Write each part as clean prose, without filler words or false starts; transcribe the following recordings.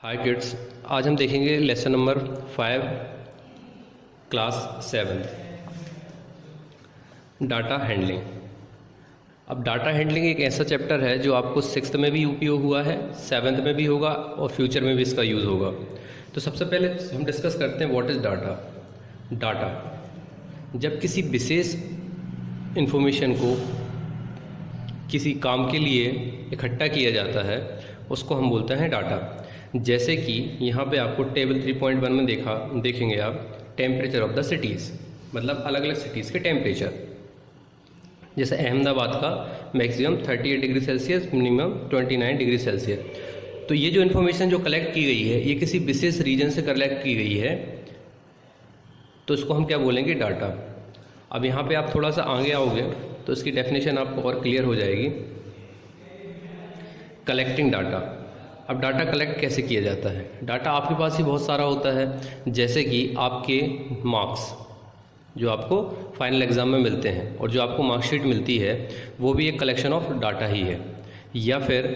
हाय kids, आज हम देखेंगे lesson number 5 class 7 data handling. अब डाटा हैंडलिंग एक ऐसा चैप्टर है जो आपको 6th में भी उपयोग हुआ है, 7th में भी होगा और फ्यूचर में भी इसका यूज़ होगा। तो सबसे पहले हम डिस्कस करते हैं व्हाट इज़ डाटा। डाटा जब किसी विशेष इंफॉर्मेशन को किसी काम के लिए इकट्ठा किया जाता है उसको हम बोलते हैं डाटा। जैसे कि यहाँ पे आपको टेबल 3.1 में देखेंगे आप टेम्परेचर ऑफ द सिटीज़, मतलब अलग अलग सिटीज़ के टेम्परेचर। जैसे अहमदाबाद का maximum 38 degree Celsius, minimum 29 degree Celsius. तो ये जो इन्फॉर्मेशन जो कलेक्ट की गई है ये किसी विशेष रीजन से कलेक्ट की गई है, तो इसको हम क्या बोलेंगे, डाटा। अब यहाँ पे आप थोड़ा सा आगे आओगे तो इसकी डेफिनेशन आपको और क्लियर हो जाएगी। Collecting data. अब डाटा कलेक्ट कैसे किया जाता है? डाटा आपके पास ही बहुत सारा होता है, जैसे कि आपके मार्क्स जो आपको फाइनल एग्ज़ाम में मिलते हैं और जो आपको मार्कशीट मिलती है वो भी एक कलेक्शन ऑफ डाटा ही है। या फिर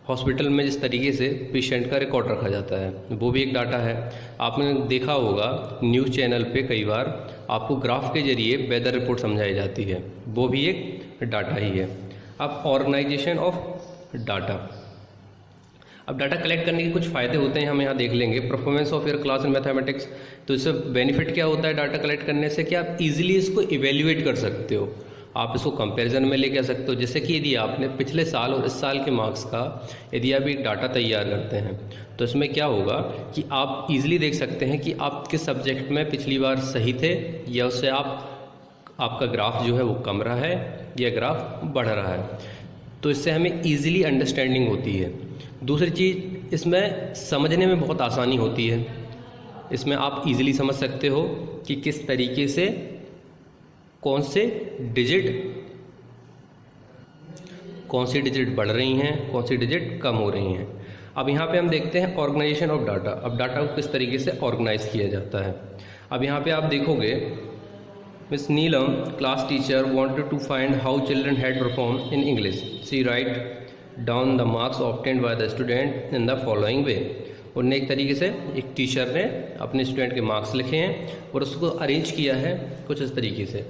हॉस्पिटल में जिस तरीके से पेशेंट का रिकॉर्ड रखा जाता है वो भी एक डाटा है। आपने देखा होगा न्यूज़ चैनल पे कई बार आपको ग्राफ के जरिए वेदर रिपोर्ट समझाई जाती है, वो भी एक डाटा ही है। अब ऑर्गेनाइजेशन ऑफ डाटा। अब डाटा कलेक्ट करने के कुछ फ़ायदे होते हैं, हम यहाँ देख लेंगे। Performance of your class in mathematics. तो इससे बेनिफिट क्या होता है डाटा कलेक्ट करने से कि आप इजीली इसको इवेल्युएट कर सकते हो, आप इसको कंपैरिजन में लेके आ सकते हो। जैसे कि यदि आपने पिछले साल और इस साल के मार्क्स का यदि आप एक डाटा तैयार करते हैं तो इसमें क्या होगा कि आप इजीली देख सकते हैं कि आप किस सब्जेक्ट में पिछली बार सही थे या उससे आपका ग्राफ जो है वो कम रहा है या ग्राफ बढ़ रहा है। तो इससे हमें ईजिली अंडरस्टैंडिंग होती है। दूसरी चीज़, इसमें समझने में बहुत आसानी होती है। इसमें आप इजीली समझ सकते हो कि किस तरीके से कौन सी डिजिट बढ़ रही हैं, कौन सी डिजिट कम हो रही हैं। अब यहाँ पे हम देखते हैं ऑर्गेनाइजेशन ऑफ डाटा। अब डाटा को किस तरीके से ऑर्गेनाइज किया जाता है। अब यहाँ पे आप देखोगे Miss Neelam, class teacher, wanted to find how children had performed in English. She write down the marks obtained by the student in the following way. उन्होंने एक तरीके से एक टीचर ने अपने स्टूडेंट के मार्क्स लिखे हैं और उसको अरेंज किया है कुछ इस तरीके से।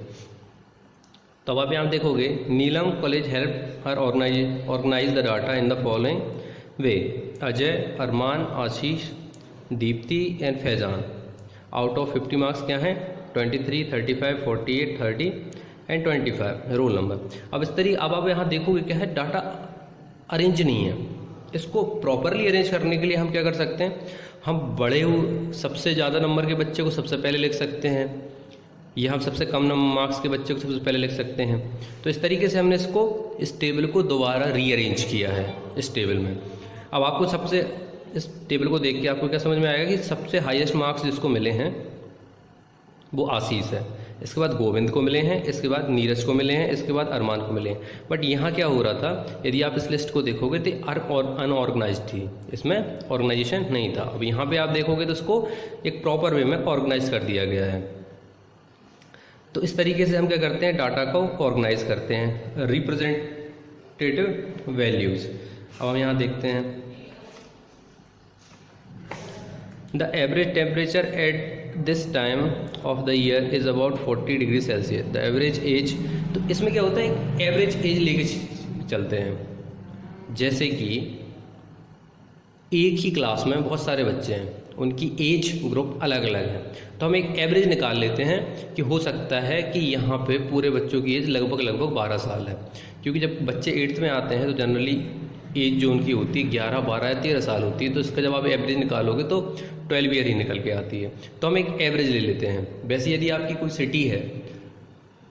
तो अब आप यहाँ देखोगे Neelam college help her organise the data in the following way. Ajay, Arman, Ashish, Deepti and Faizan. Out of 50 marks क्या हैं? 23, 35, 48, 30 एंड 25 रोल नंबर। अब इस तरीके अब आप यहाँ देखोगे क्या है, डाटा अरेंज नहीं है। इसको प्रॉपरली अरेंज करने के लिए हम क्या कर सकते हैं, हम सबसे ज़्यादा नंबर के बच्चे को सबसे पहले लिख सकते हैं या हम सबसे कम मार्क्स के बच्चे को सबसे पहले लिख सकते हैं। तो इस तरीके से हमने इस टेबल को दोबारा रीअरेंज किया है इस टेबल में। अब आपको इस टेबल को देख के आपको क्या समझ में आएगा कि सबसे हाईएस्ट मार्क्स जिसको मिले हैं वो आशीष है, इसके बाद गोविंद को मिले हैं, इसके बाद नीरज को मिले हैं, इसके बाद अरमान को मिले हैं। बट यहाँ क्या हो रहा था, यदि आप इस लिस्ट को देखोगे तो अनऑर्गेनाइज थी, इसमें ऑर्गेनाइजेशन नहीं था। अब यहाँ पे आप देखोगे तो इसको एक प्रॉपर वे में ऑर्गेनाइज कर दिया गया है। तो इस तरीके से हम क्या करते हैं, डाटा को ऑर्गेनाइज करते हैं। Representative values. अब हम यहाँ देखते हैं the average temperature at this time of the year is about 40 degree Celsius. The average age. तो इसमें क्या होता है, एवरेज एज लेके चलते हैं। जैसे कि एक ही क्लास में बहुत सारे बच्चे हैं, उनकी एज ग्रुप अलग अलग है, तो हम एक एवरेज निकाल लेते हैं कि हो सकता है कि यहाँ पे पूरे बच्चों की एज लगभग 12 साल है। क्योंकि जब बच्चे 8th में आते हैं तो जनरली एज जो उनकी होती है 11, 12 या 13 साल होती है। तो इसका जब आप एवरेज निकालोगे तो 12 ईयर ही निकल के आती है। तो हम एक एवरेज ले लेते हैं। वैसे यदि आपकी कोई सिटी है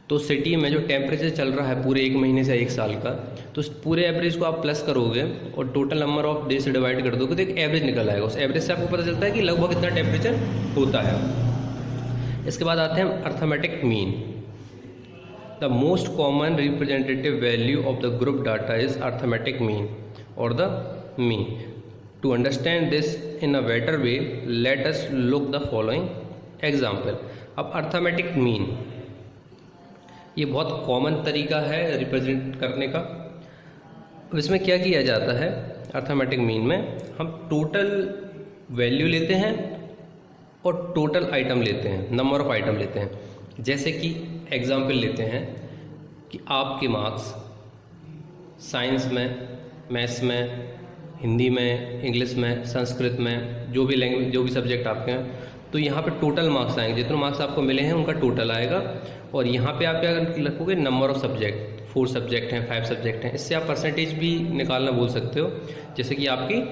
तो सिटी में जो टेम्परेचर चल रहा है पूरे 1 महीने से 1 साल का, तो उस पूरे एवरेज को आप प्लस करोगे और टोटल नंबर ऑफ डे से डिवाइड कर दोगे तो एक एवरेज निकल आएगा। उस एवरेज से आपको पता चलता है कि लगभग इतना टेम्परेचर होता है। इसके बाद आते हैं arithmetic mean. The most common representative value of the group data is arithmetic mean और the mean. To understand this in a better way, let us look the following example. अब अर्थमेटिक मीन ये बहुत common तरीका है represent करने का। अब इसमें क्या किया जाता है, अर्थमेटिक मीन में हम टोटल वैल्यू लेते हैं और टोटल आइटम लेते हैं, नंबर ऑफ आइटम लेते हैं। जैसे कि एग्जाम्पल लेते हैं कि आपके मार्क्स साइंस में, मैथ्स में, हिंदी में, इंग्लिश में, संस्कृत में, जो भी लैंग्वेज, जो भी सब्जेक्ट आपके हैं, तो यहाँ पे टोटल मार्क्स आएंगे, जितने मार्क्स आपको मिले हैं उनका टोटल आएगा। और यहाँ पे आप क्या लिखोगे, नंबर ऑफ सब्जेक्ट, 4 सब्जेक्ट हैं, 5 सब्जेक्ट हैं। इससे आप परसेंटेज भी निकालना बोल सकते हो, जैसे कि आपकी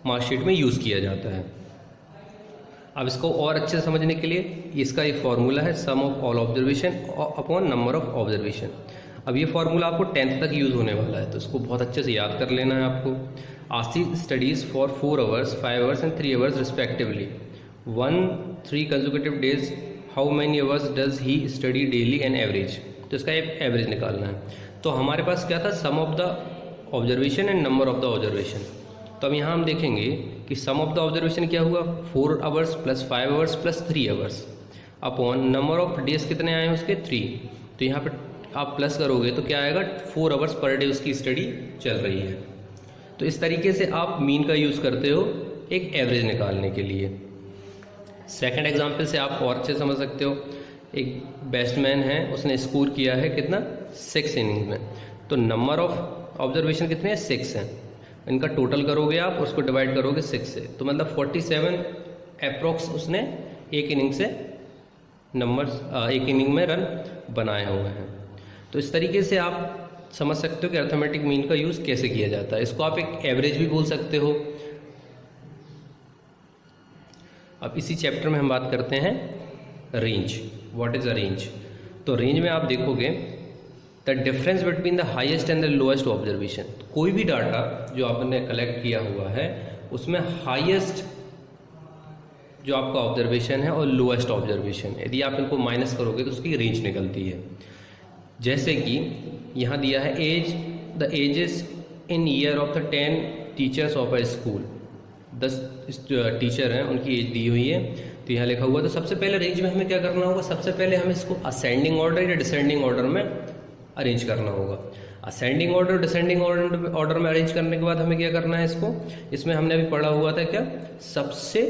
मार्कशीट में यूज़ किया जाता है। अब इसको और अच्छे से समझने के लिए इसका एक फॉर्मूला है, sum of all observation upon number of observation. अब ये फॉर्मूला आपको 10th तक यूज़ होने वाला है, तो इसको बहुत अच्छे से याद कर लेना है आपको। आशी studies for 4 hours, 5 hours and 3 hours respectively 1-3 consecutive days, how many hours does he study daily and average. तो इसका एक एवरेज निकालना है। तो हमारे पास क्या था, sum of the observation and number of the observation. तो अब यहाँ हम देखेंगे कि सम ऑफ द ऑब्जर्वेशन क्या हुआ, 4 hours plus 5 hours plus 3 hours upon number of days कितने आए हैं उसके 3। तो यहाँ पर आप प्लस करोगे तो क्या आएगा, 4 आवर्स पर डे उसकी स्टडी चल रही है। तो इस तरीके से आप मीन का यूज़ करते हो एक एवरेज निकालने के लिए। सेकंड एग्जांपल से आप और अच्छे समझ सकते हो। एक बैट्समैन है, उसने स्कोर किया है कितना, 6 इनिंग्स में। तो नंबर ऑफ ऑब्जर्वेशन कितने हैं, 6 हैं। इनका टोटल करोगे आप, उसको डिवाइड करोगे 6 से, तो मतलब 47 अप्रॉक्स उसने एक इनिंग से नंबर्स, एक इनिंग में रन बनाए हुए हैं। तो इस तरीके से आप समझ सकते हो कि अर्थमेटिक मीन का यूज़ कैसे किया जाता है। इसको आप एक एवरेज भी बोल सकते हो। अब इसी चैप्टर में हम बात करते हैं range. What is a range. तो रेंज में आप देखोगे the difference between the highest and the lowest observation. कोई भी डाटा जो आपने कलेक्ट किया हुआ है उसमें हाईएस्ट जो आपका ऑब्जर्वेशन है और लोएस्ट ऑब्जर्वेशन, यदि आप इनको माइनस करोगे तो उसकी रेंज निकलती है। जैसे कि यहाँ दिया है age, the ages in year of the 10 teachers of a school. 10 teacher हैं, उनकी एज दी हुई है, तो यहाँ लिखा हुआ। तो सबसे पहले रेंज में हमें क्या करना होगा, सबसे पहले हमें इसको असेंडिंग ऑर्डर या डिसेंडिंग ऑर्डर में अरेंज करना होगा। असेंडिंग ऑर्डर, डिसेंडिंग ऑर्डर में अरेंज करने के बाद हमें क्या करना है इसको, इसमें हमने अभी पढ़ा हुआ था क्या, सबसे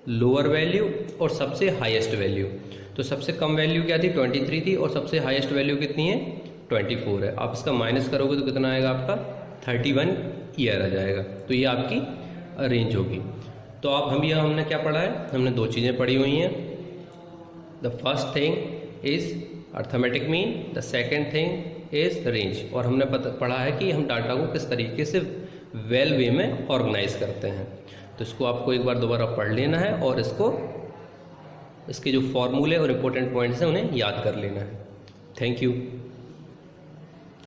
लोअर वैल्यू और सबसे हाईएस्ट वैल्यू। तो सबसे कम वैल्यू क्या थी, 23 थी, और सबसे हाईएस्ट वैल्यू कितनी है, 24 है। आप इसका माइनस करोगे तो कितना आएगा आपका, 31 ईयर आ जाएगा। तो ये आपकी रेंज होगी। तो आप हमने क्या पढ़ा है, हमने 2 चीज़ें पढ़ी हुई हैं। The first thing is arithmetic mean, the second thing is range. और हमने पढ़ा है कि हम डाटा को किस तरीके से वेल वे में ऑर्गेनाइज करते हैं। तो इसको आपको एक बार दोबारा पढ़ लेना है और इसके जो फॉर्मूले और इम्पोर्टेंट पॉइंट्स हैं उन्हें याद कर लेना है। Thank you.